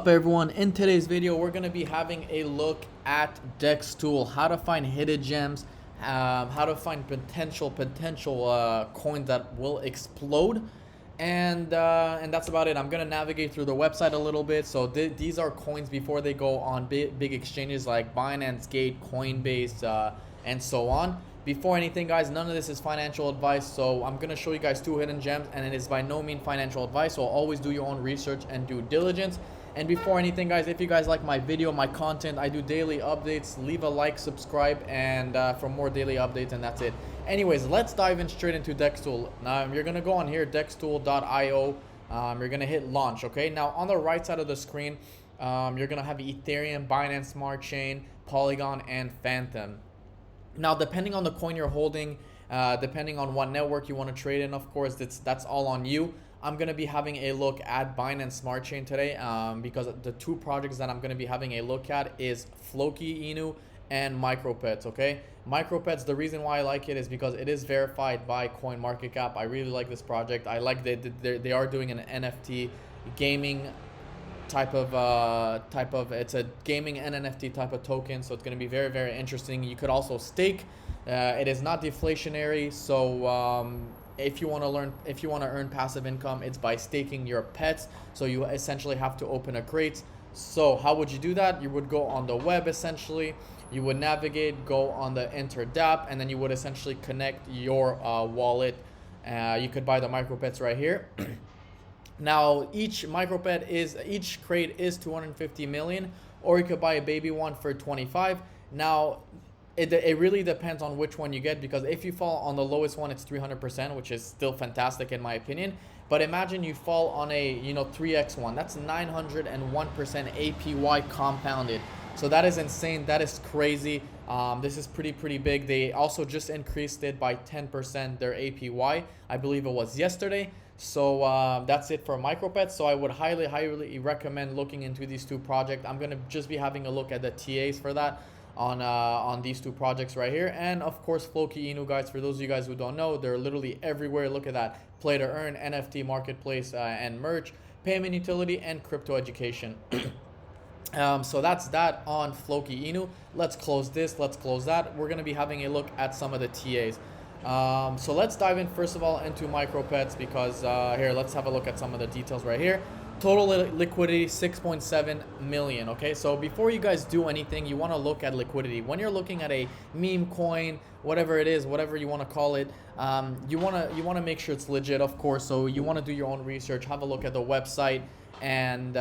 Up everyone, in today's video we're going to be having a look at Dextool, how to find hidden gems, how to find potential coins that will explode, and that's about it. I'm going to navigate through the website a little bit. So these are coins before they go on big exchanges like Binance, Gate, Coinbase, and so on. Before anything, guys, none of this is financial advice, so I'm going to show you guys two hidden gems, and it is by no means financial advice, so always do your own research and due diligence. And before anything, guys, if you guys like my video, my content, I do daily updates. Leave a like, subscribe, and for more daily updates, and that's it. Anyways, let's dive in straight into Dextool. Now, you're going to go on here, dextool.io. You're going to hit launch, okay? Now, on the right side of the screen, you're going to have Ethereum, Binance Smart Chain, Polygon, and Phantom. Now, depending on the coin you're holding, depending on what network you want to trade in, of course, that's all on you. I'm going to be having a look at Binance Smart Chain today because the two projects that I'm going to be having a look at is Floki Inu and Micropets, okay? Micropets, the reason why I like it is because it is verified by CoinMarketCap. I really like this project. I like that they are doing an NFT gaming type of it's a gaming and NFT type of token, so it's going to be very interesting. You could also stake. It is not deflationary, so if you want to earn passive income, it's by staking your pets. So you essentially have to open a crate. So how would you do that? You would go on the web, essentially. You would navigate, go on the enter dApp, and then you would essentially connect your wallet. You could buy the Micropets right here. Now, each crate is 250 million, or you could buy a baby one for 25. Now, it really depends on which one you get, because if you fall on the lowest one, it's 300%, which is still fantastic in my opinion. But imagine you fall on a 3x one. That's 901% APY compounded. So that is insane. That is crazy. This is pretty big. They also just increased it by 10%, their APY. I believe it was yesterday. So that's it for Micropets. So I would highly recommend looking into these two projects. I'm going to just be having a look at the TAs for that on these two projects right here. And of course, Floki Inu, guys, for those of you guys who don't know, they're literally everywhere. Look at that. Play to earn, NFT marketplace, and merch, payment utility, and crypto education. So that's that on Floki Inu. Let's close this. Let's close that. We're going to be having a look at some of the TAs. So let's dive in first of all into Micropets, because here, let's have a look at some of the details right here. Total liquidity 6.7 million. Okay, so before you guys do anything, you want to look at liquidity. When you're looking at a meme coin, whatever it is, whatever you want to call it, you want to make sure it's legit, of course. So you want to do your own research, have a look at the website, and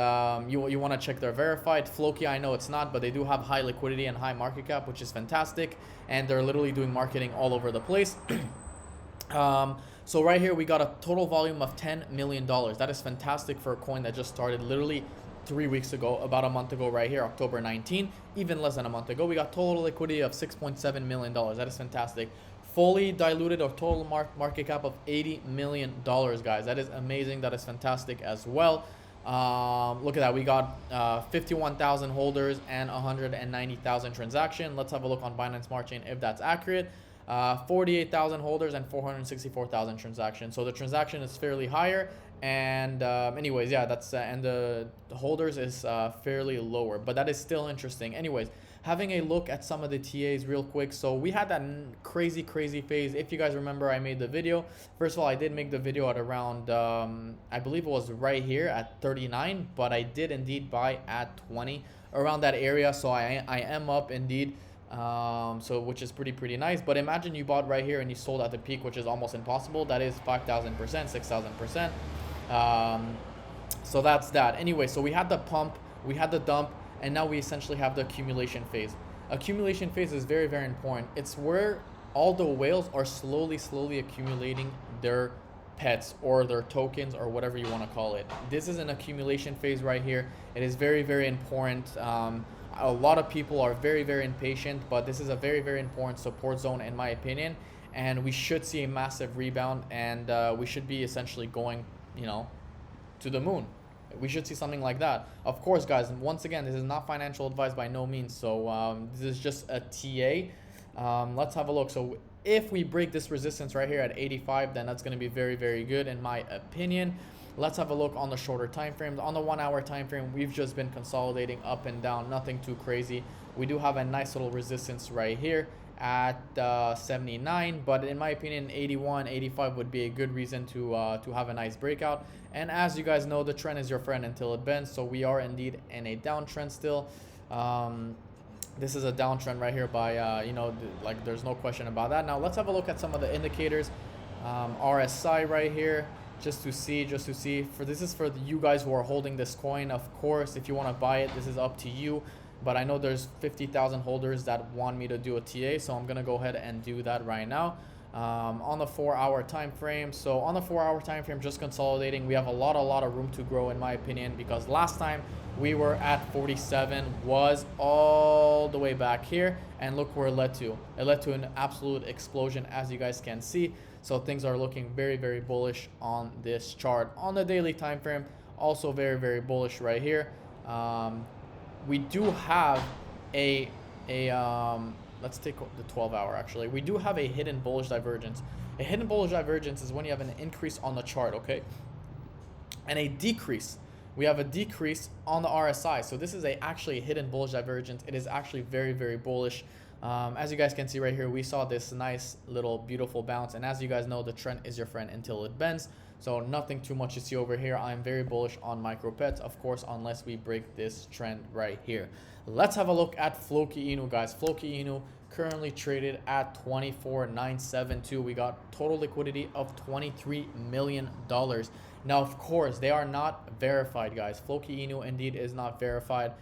you want to check they're verified. Floki, I know it's not, but they do have high liquidity and high market cap, which is fantastic, and they're literally doing marketing all over the place. So right here we got a total volume of $10 million. That is fantastic for a coin that just started literally 3 weeks ago, about a month ago right here, October 19, even less than a month ago. We got total liquidity of $6.7 million. That is fantastic. Fully diluted or total market cap of $80 million, guys. That is amazing. That is fantastic as well. Look at that. We got 51,000 holders and 190,000 transactions. Let's have a look on Binance Smart Chain if that's accurate. 48,000 holders and 464,000 transactions. So the transaction is fairly higher, and anyways, yeah, that's and the holders is fairly lower, but that is still interesting. Anyways, having a look at some of the TAs real quick. So we had that crazy phase. If you guys remember, I made the video. First of all, I did make the video at around I believe it was right here at 39, but I did indeed buy at 20, around that area. So I am up indeed. So which is pretty nice. But imagine you bought right here and you sold at the peak, which is almost impossible. That is 5,000%, 6,000%. So that's that. Anyway, so we had the pump, we had the dump, and now we essentially have the accumulation phase. Accumulation phase is very important. It's where all the whales are slowly accumulating their pets or their tokens or whatever you want to call it. This is an accumulation phase right here. It is very important. A lot of people are very impatient, but this is a very important support zone in my opinion, and we should see a massive rebound, and we should be essentially going to the moon. We should see something like that. Of course, guys, once again, this is not financial advice by no means, so this is just a TA. Let's have a look. So if we break this resistance right here at 85, then that's going to be very good in my opinion. Let's have a look on the shorter time frames. On the 1 hour time frame, we've just been consolidating up and down, nothing too crazy. We do have a nice little resistance right here at 79, but in my opinion 81, 85 would be a good reason to have a nice breakout. And as you guys know, the trend is your friend until it bends, so we are indeed in a downtrend still. This is a downtrend right here by you know, like there's no question about that. Now let's have a look at some of the indicators. RSI right here, just to see for this is for you guys who are holding this coin. Of course, if you want to buy it, this is up to you, but I know there's 50,000 holders that want me to do a TA, so I'm gonna go ahead and do that right now. On the 4 hour time frame, so on the 4 hour time frame, just consolidating, we have a lot of room to grow in my opinion, because last time we were at 47, was all the way back here, and look where it led to. It led to an absolute explosion, as you guys can see. So things are looking very bullish on this chart. On the daily time frame, also very bullish right here. We do have a let's take the 12 hour actually. We do have a hidden bullish divergence. A hidden bullish divergence is when you have an increase on the chart, okay, and a decrease. We have a decrease on the RSI. So this is actually a hidden bullish divergence. It is actually very bullish. As you guys can see right here, we saw this nice little beautiful bounce, and as you guys know, the trend is your friend until it bends. So nothing too much to see over here. I'm very bullish on Micropets, of course, unless we break this trend right here. Let's have a look at Floki Inu, guys. Floki Inu currently traded at 24,972. We got total liquidity of $23 million. Now, of course, they are not verified, guys. Floki Inu indeed is not verified.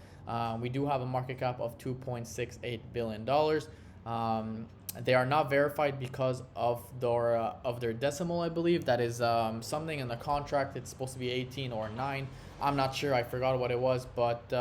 We do have a market cap of $2.68 billion. They are not verified because of their decimal, I believe. That is something in the contract. It's supposed to be 18 or 9. I'm not sure. I forgot what it was. But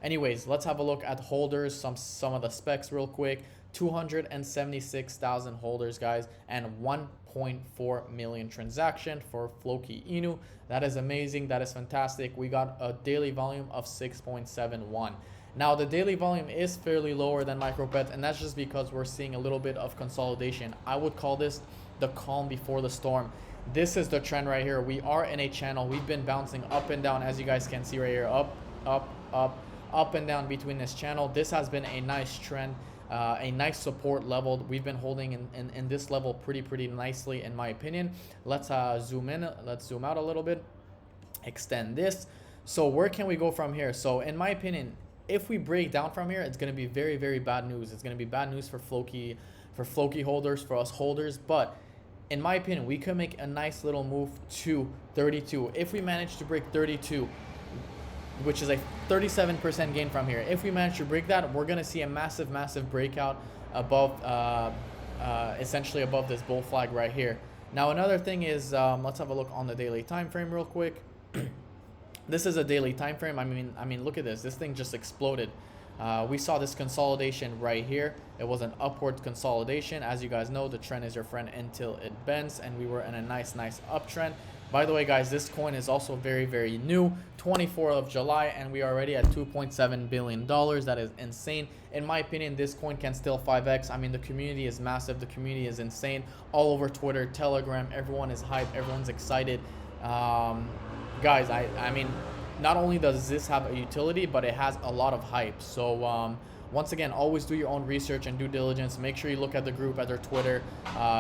anyways, let's have a look at holders, some of the specs real quick. 276,000 holders, guys, and 1.4 million transaction for Floki Inu. That is amazing. That is fantastic. We got a daily volume of 6.71. Now the daily volume is fairly lower than Micropets, and that's just because we're seeing a little bit of consolidation. I would call this the calm before the storm. This is the trend right here. We are in a channel. We've been bouncing up and down, as you guys can see right here, up and down between this channel. This has been a nice trend, a nice support level. We've been holding in this level pretty nicely, in my opinion. Let's zoom in. Let's zoom out a little bit, extend this. So where can we go from here? So in my opinion, if we break down from here, it's going to be very bad news. It's going to be bad news for Floki holders, for us holders. But in my opinion, we could make a nice little move to 32. If we manage to break 32, which is a 37% gain from here, if we manage to break that, we're going to see a massive breakout above, essentially above this bull flag right here. Now another thing is, let's have a look on the daily time frame real quick. This is a daily time frame. I mean, look at this. This thing just exploded. We saw this consolidation right here. It was an upward consolidation. As you guys know, the trend is your friend until it bends, and we were in a nice uptrend. By the way, guys, this coin is also very new. 24th of July, and we are already at $2.7 billion. That is insane. In my opinion, this coin can still 5x. I mean, the community is massive. The community is insane. All over Twitter, Telegram, everyone is hyped. Everyone's excited. Guys, I mean, not only does this have a utility, but it has a lot of hype. So once again, always do your own research and due diligence. Make sure you look at the group, at their Twitter,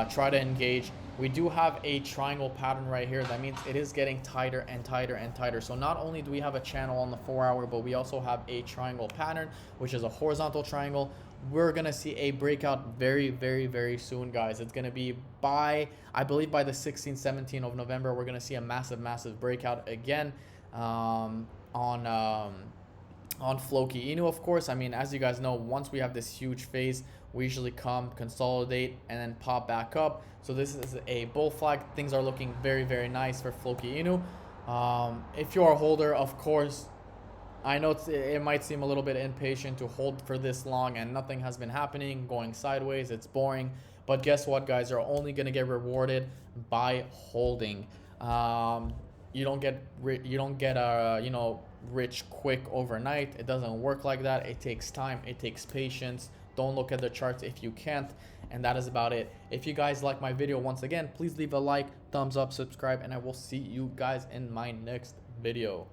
try to engage. We do have a triangle pattern right here. That means it is getting tighter and tighter. So not only do we have a channel on the 4 hour, but we also have a triangle pattern, which is a horizontal triangle. We're gonna see a breakout very soon, guys. It's gonna be by, I believe, by the 16th, 17th of November. We're gonna see a massive breakout again on Floki Inu, of course. I mean, as you guys know, once we have this huge phase, we usually come, consolidate, and then pop back up. So this is a bull flag. Things are looking very nice for Floki Inu. If you're a holder, of course, I know it might seem a little bit impatient to hold for this long and nothing has been happening, going sideways. It's boring. But guess what, guys? You're only going to get rewarded by holding. You don't get you know, rich quick overnight. It doesn't work like that. It takes time. It takes patience. Don't look at the charts if you can't. And that is about it. If you guys like my video, once again, please leave a like, thumbs up, subscribe, and I will see you guys in my next video.